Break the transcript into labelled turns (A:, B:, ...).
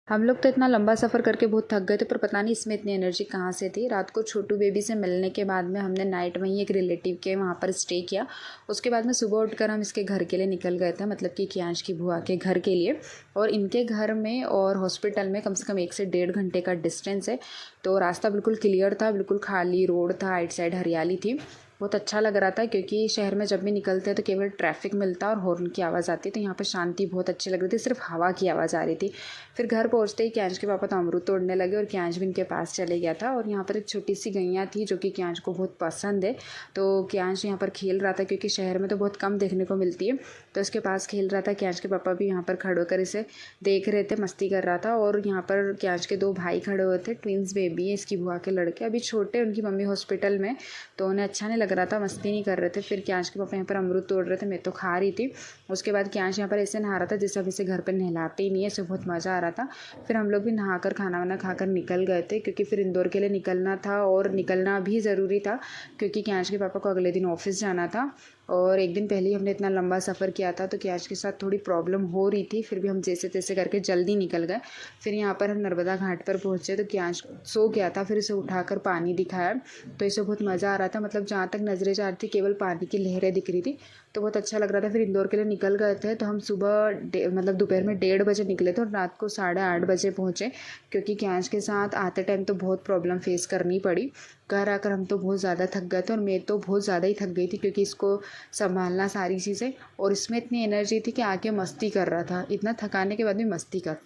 A: हम लोग तो इतना लंबा सफ़र करके बहुत थक गए थे, पर पता नहीं इसमें इतनी एनर्जी कहाँ से थी। रात को छोटू बेबी से मिलने के बाद में हमने नाइट वहीं एक रिलेटिव के वहाँ पर स्टे किया। उसके बाद में सुबह उठकर हम इसके घर के लिए निकल गए थे, मतलब कि कियांश की बुआ के घर के लिए। और इनके घर में और हॉस्पिटल में कम से कम 1 से 1.5 घंटे का डिस्टेंस है। तो रास्ता बिल्कुल क्लियर था, बिल्कुल खाली रोड था, आइट साइड हरियाली थी। बहुत अच्छा लग रहा था, क्योंकि शहर में जब भी निकलते हैं तो केवल ट्रैफिक मिलता और हॉर्न की आवाज़ आती, तो यहाँ पर शांति बहुत अच्छी लग रही थी, सिर्फ हवा की आवाज़ आ रही थी। फिर घर पहुँचते ही कियांश के पापा तो अमरूद तोड़ने लगे और कियांश भी इनके पास चले गया था। और यहाँ पर एक छोटी सी गैया थी जो कि कियांश को बहुत पसंद है, तो कियांश यहाँ पर खेल रहा था, क्योंकि शहर में तो बहुत कम देखने को मिलती है। तो इसके पास खेल रहा था। कियांश के पापा भी यहाँ पर खड़े होकर इसे देख रहे थे, मस्ती कर रहा था। और यहाँ पर कियांश के 2 भाई खड़े हुए थे, ट्विंस बेबी है इसकी बुआ के लड़के, अभी छोटे, उनकी मम्मी हॉस्पिटल में, तो उन्हें अच्छा नहीं लग रहा था, मस्ती नहीं कर रहे थे। फिर कियांश के पापा यहाँ पर अमरूद तोड़ रहे थे, मैं तो खा रही थी। उसके बाद कियांश यहाँ पर ऐसे नहा रहा था जैसे अब इसे घर पर नहलाते ही नहीं है, इसे बहुत मज़ा आ रहा था। फिर हम लोग भी नहाकर खाना वाना खाकर निकल गए थे, क्योंकि फिर इंदौर के लिए निकलना था और निकलना भी ज़रूरी था, क्योंकि कियांश के पापा को अगले दिन ऑफिस जाना था। और एक दिन पहले ही हमने इतना लंबा सफ़र किया था, तो कियांश के साथ थोड़ी प्रॉब्लम हो रही थी, फिर भी हम जैसे तैसे करके जल्दी निकल गए। फिर यहाँ पर हम नर्मदा घाट पर पहुँचे तो कियांश सो गया था, फिर इसे उठाकर पानी दिखाया, तो इसे बहुत मज़ा आ रहा था। मतलब जहाँ तक नज़रें जा रही थी केवल पानी की लहरें दिख रही थी, तो बहुत अच्छा लग रहा था। फिर इंदौर के लिए निकल गए थे, तो हम सुबह मतलब दोपहर में 1:30 बजे निकले थे और रात को 8:30 बजे पहुँचे, क्योंकि कियांश के साथ आते टाइम तो बहुत प्रॉब्लम फेस करनी पड़ी। घर आकर हम तो बहुत ज़्यादा थक गए थे, और मैं तो बहुत ज़्यादा ही थक गई थी, क्योंकि इसको संभालना सारी चीज़ें, और इसमें इतनी एनर्जी थी कि आके मस्ती कर रहा था, इतना थकाने के बाद भी मस्ती कर